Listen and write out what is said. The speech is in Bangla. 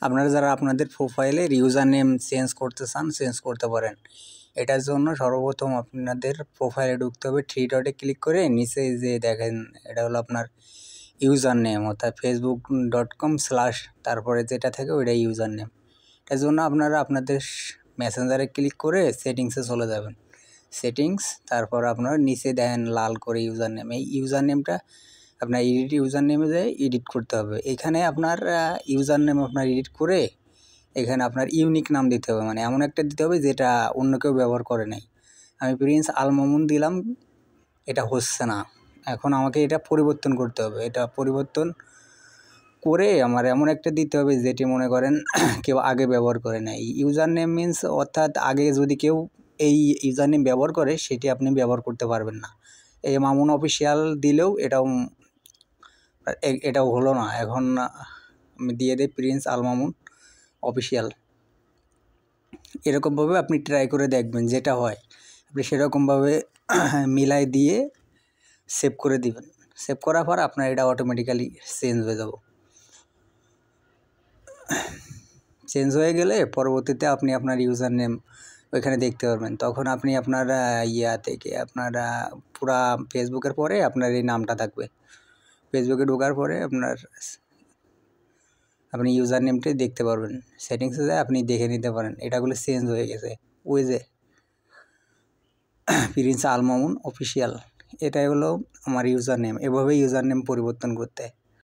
আপনারা যারা আপনাদের প্রোফাইলের ইউজার নেম চেঞ্জ করতে চান চেঞ্জ করতে পারেন। এটার জন্য সর্বপ্রথম আপনাদের প্রোফাইলে ঢুকতে হবে, থ্রি ডটে ক্লিক করে নিচে যে দেখেন এটা হলো আপনার ইউজার নেম, অর্থাৎ facebook.com/ তারপরে যেটা থাকে ওইটাই ইউজার নেম। এটার জন্য আপনারা আপনাদের মেসেঞ্জারে ক্লিক করে সেটিংসে চলে যাবেন। সেটিংস, তারপর আপনারা নিচে দেখেন লাল করে ইউজার নেম, এই ইউজার নেমটা আপনার এডিট ইউজার নেমে যায় এডিট করতে হবে। এখানে আপনার ইউজার নেম আপনার এডিট করে এখানে আপনার ইউনিক নাম দিতে হবে, মানে এমন একটা দিতে হবে যেটা অন্য কেউ ব্যবহার করে নাই। আমি প্রিন্স আল মামুন দিলাম, এটা হচ্ছে না, এখন আমাকে এটা পরিবর্তন করতে হবে। এটা পরিবর্তন করে আমার এমন একটা দিতে হবে যেটি মনে করেন কেউ আগে ব্যবহার করে নাই। ইউজার নেম মিনস অর্থাৎ আগে যদি কেউ এই ইউজার নেম ব্যবহার করে সেটি আপনি ব্যবহার করতে পারবেন না। এই মামুন অফিসিয়াল দিলেও এটাও হলো না। এখন আমি দিয়ে দিই প্রিন্স আল মামুন অফিসিয়াল। এরকমভাবে আপনি ট্রাই করে দেখবেন, যেটা হয় আপনি সেরকমভাবে মিলাই দিয়ে সেভ করে দিবেন। সেভ করার পর আপনার এটা অটোমেটিক্যালি চেঞ্জ হয়ে যাব। চেঞ্জ হয়ে গেলে পরবর্তীতে আপনি আপনার ইউজার নেম ওইখানে দেখতে পারবেন। তখন আপনি আপনার ইয়া থেকে আপনার পুরা ফেসবুকের পরে আপনার এই নামটা থাকবে। ফেসবুকে ঢোকার পরে আপনি ইউজার নেমটাই দেখতে পারবেন। সেটিংসে যায় আপনি দেখে নিতে পারেন এটাগুলো চেঞ্জ হয়ে গেছে। ওই যে প্রিন্স আল মামুন অফিসিয়াল, এটাই হলো আমার ইউজার নেম। এভাবে ইউজার নেম পরিবর্তন করতে হয়।